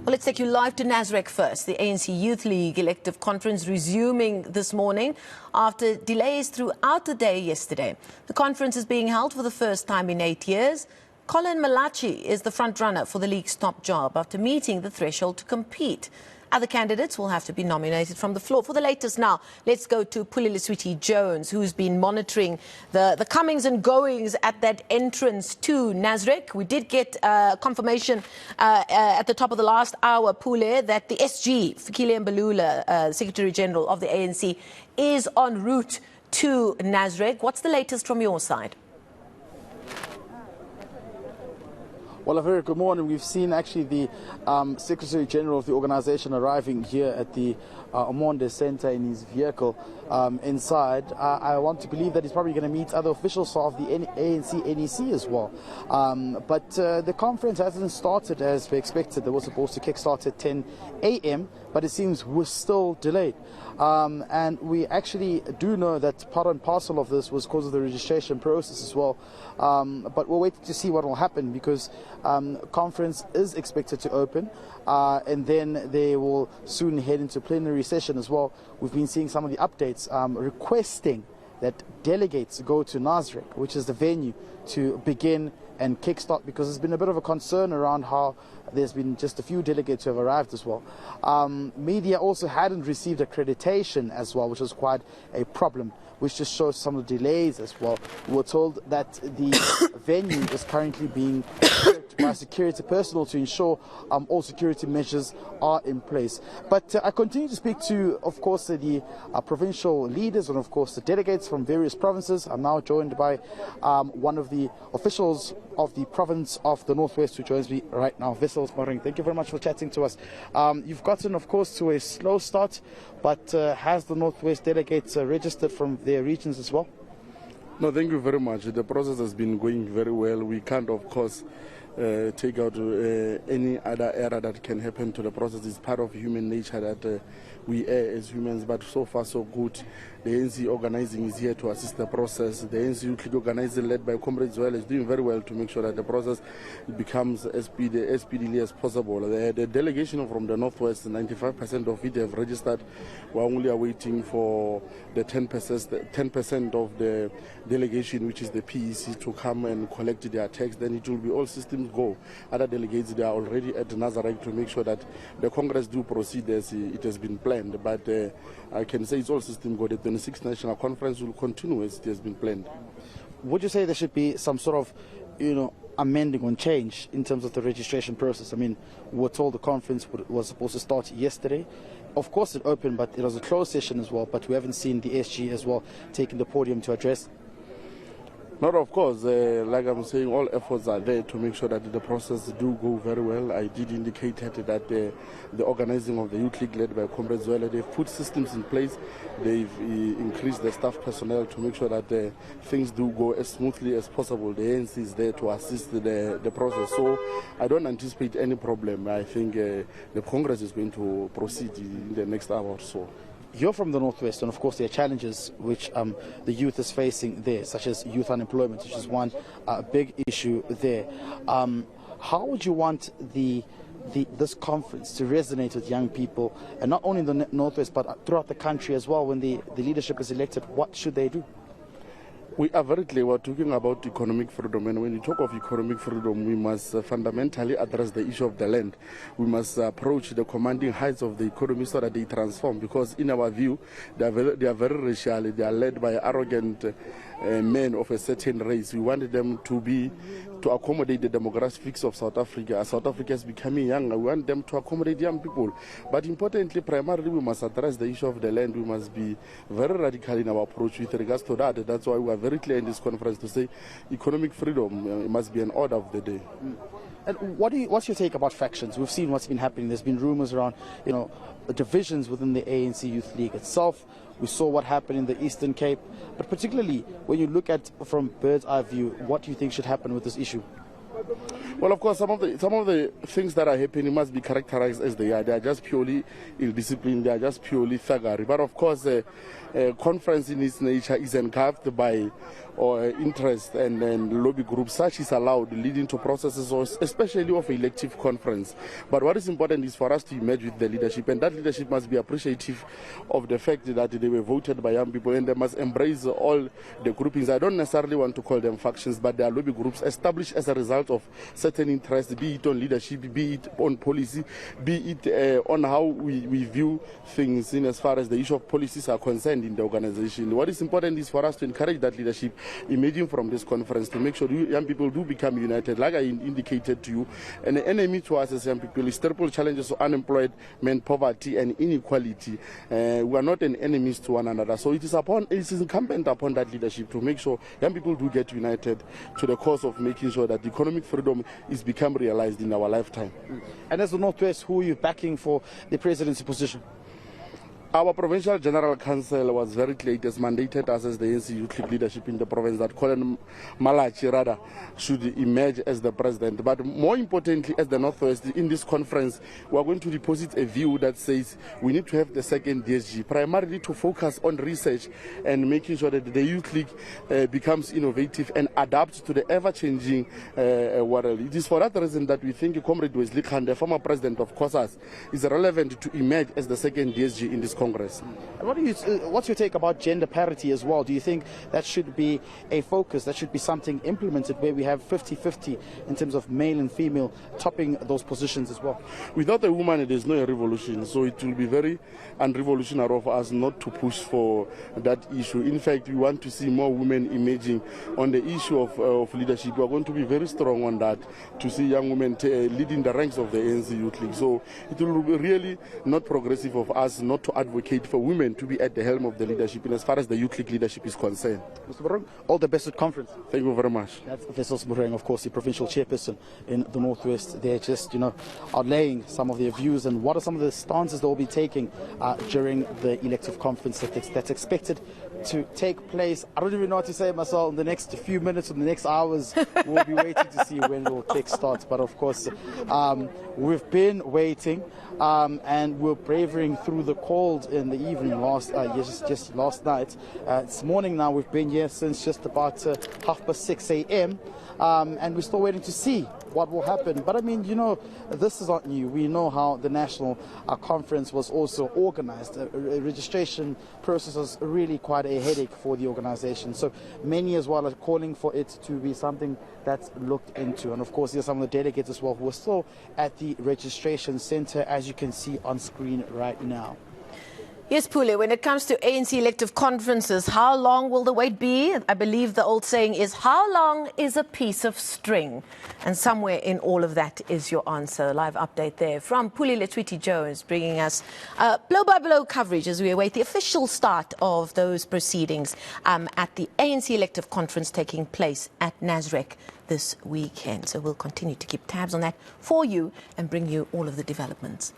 Well, let's take you live to Nasrec first. The ANC Youth League Elective Conference resuming this morning after delays throughout the day yesterday. The conference is being held for the first time in 8 years. Pule Letshwiti-Jones is the front-runner for the league's top job after meeting the threshold to compete. Other candidates will have to be nominated from the floor. For the latest now, let's go to Pule Letshwiti-Jones, who's been monitoring the comings and goings at that entrance to Nasrec. We did get confirmation at the top of the last hour, Pule, that the SG, Fikile Mbalula, Secretary General of the ANC, is en route to Nasrec. What's the latest from your side? Well, a very good morning. We've seen actually the Secretary General of the organization arriving here at the Omonde Center in his vehicle inside. I want to believe that he's probably going to meet other officials of the ANC NEC as well. But the conference hasn't started as we expected. They were supposed to kickstart at 10 a.m., but it seems we're still delayed. And we actually do know that part and parcel of this was because of the registration process as well. But we're waiting to see what will happen because conference is expected to open and then they will soon head into plenary session as well. We've been seeing some of the updates requesting that delegates go to Nasrec, which is the venue to begin and kickstart, because there's been a bit of a concern around how there's been just a few delegates who have arrived as well. Media also hadn't received accreditation as well, which was quite a problem, which just shows some of the delays as well. We were told that the venue is currently being checked by security personnel to ensure all security measures are in place. But I continue to speak to, of course, the provincial leaders and, of course, the delegates from various provinces. I'm now joined by one of the officials of the province of the Northwest who joins me right now. Vessels Moring, thank you very much for chatting to us. You've gotten, of course, to a slow start, but has the Northwest delegates registered from their regions as well? No, thank you very much. The process has been going very well. We can't, of course, take out any other error that can happen to the process. It's part of human nature that we err as humans, but so far so good. The ANC organizing is here to assist the process. The ANC Youth League organizing, led by Comrades Well, is doing very well to make sure that the process becomes as speedily as possible. The delegation from the Northwest, 95% of it have registered. We're only awaiting for the 10% of the delegation, which is the PEC, to come and collect their text. Then it will be all systems go. Other delegates, they are already at Nasrec to make sure that the Congress do proceed as it has been planned. But I can say it's all systems go. The 26th National Conference will continue as it has been planned. Would you say there should be some sort of, amending or change in terms of the registration process? I mean, we're told the conference was supposed to start yesterday. Of course it opened, but it was a closed session as well, but we haven't seen the SG as well taking the podium to address. Not of course, like I'm saying, all efforts are there to make sure that the process do go very well. I did indicate that the organizing of the Youth League, led by Comrades Well, they've put systems in place. They've increased the staff personnel to make sure that things do go as smoothly as possible. The ANC is there to assist the process. So I don't anticipate any problem. I think the Congress is going to proceed in the next hour or so. You're from the Northwest, and of course there are challenges which the youth is facing there, such as youth unemployment, which is one big issue there. How would you want this conference to resonate with young people, and not only in the Northwest but throughout the country as well? When the leadership is elected, what should they do? We are very clear. We're talking about economic freedom, and when you talk of economic freedom, we must fundamentally address the issue of the land. We must approach the commanding heights of the economy so that they transform, because in our view, they are very racial. They are led by arrogant men of a certain race. We want them to accommodate the demographics of South Africa. As South Africa is becoming younger, we want them to accommodate young people. But importantly, primarily, we must address the issue of the land. We must be very radical in our approach with regards to that. That's why we are very clear in this conference to say economic freedom must be an order of the day. And what's your take about factions? We've seen what's been happening. There's been rumors around, divisions within the ANC Youth League itself. We saw what happened in the Eastern Cape. But particularly when you look at from bird's eye view, what do you think should happen with this issue? Well, of course, some of the things that are happening must be characterized as they are. They are just purely ill-disciplined. They are just purely thuggery. But of course, conference in its nature is engulfed by interest and lobby groups. Such is allowed, leading to processes, especially of elective conference. But what is important is for us to emerge with the leadership, and that leadership must be appreciative of the fact that they were voted by young people, and they must embrace all the groupings. I don't necessarily want to call them factions, but they are lobby groups established as a result of certain interests, be it on leadership, be it on policy, be it on how we view things in as far as the issue of policies are concerned in the organization. What is important is for us to encourage that leadership emerging from this conference to make sure young people do become united, like I indicated to you. And the enemy to us as young people is triple challenges of unemployment, poverty, and inequality. We are not enemies to one another. So it is incumbent upon that leadership to make sure young people do get united to the cause of making sure that economic freedom is become realized in our lifetime. And as the Northwest, who are you backing for the presidency position? Our Provincial General Council was very clear. It has mandated us as the ANC Youth League leadership in the province that Colin Malachi should emerge as the president. But more importantly, as the Northwest, in this conference, we are going to deposit a view that says we need to have the second DSG, primarily to focus on research and making sure that the Youth League becomes innovative and adapts to the ever-changing world. It is for that reason that we think Comrade Wesley Khan, the former president of COSAS, is relevant to emerge as the second DSG in this Congress. And what's your take about gender parity as well? Do you think that should be a focus, that should be something implemented where we have 50-50 in terms of male and female topping those positions as well? Without a woman, there is no revolution. So it will be very unrevolutionary of us not to push for that issue. In fact, we want to see more women emerging on the issue of leadership. We are going to be very strong on that, to see young women leading the ranks of the ANC Youth League. So it will be really not progressive of us not to advocate for women to be at the helm of the leadership, and as far as the Youth League leadership is concerned. Mr. Bureng, all the best at conference. Thank you very much. That's Vessels Bureng, of course, the provincial chairperson in the Northwest. They're just, outlaying some of their views and what are some of the stances they'll be taking during the elective conference that's expected to take place. I don't even know what to say myself in the next few minutes or the next hours. We'll be waiting to see when it will take start. But of course, we've been waiting and we're braving through the cold in the evening just last night. It's morning now. We've been here since just about 6:30 a.m. And we're still waiting to see what will happen. But I mean, this is not new. We know how the national conference was also organized. Registration process was really quite a headache for the organization. So many as well are calling for it to be something that's looked into. And of course, there's some of the delegates as well who are still at the registration center, as you can see on screen right now. Yes, Pule, when it comes to ANC elective conferences, how long will the wait be? I believe the old saying is, how long is a piece of string? And somewhere in all of that is your answer. Live update there from Pule Letshwiti-Jones, bringing us blow-by-blow coverage as we await the official start of those proceedings at the ANC elective conference taking place at Nasrec this weekend. So we'll continue to keep tabs on that for you and bring you all of the developments.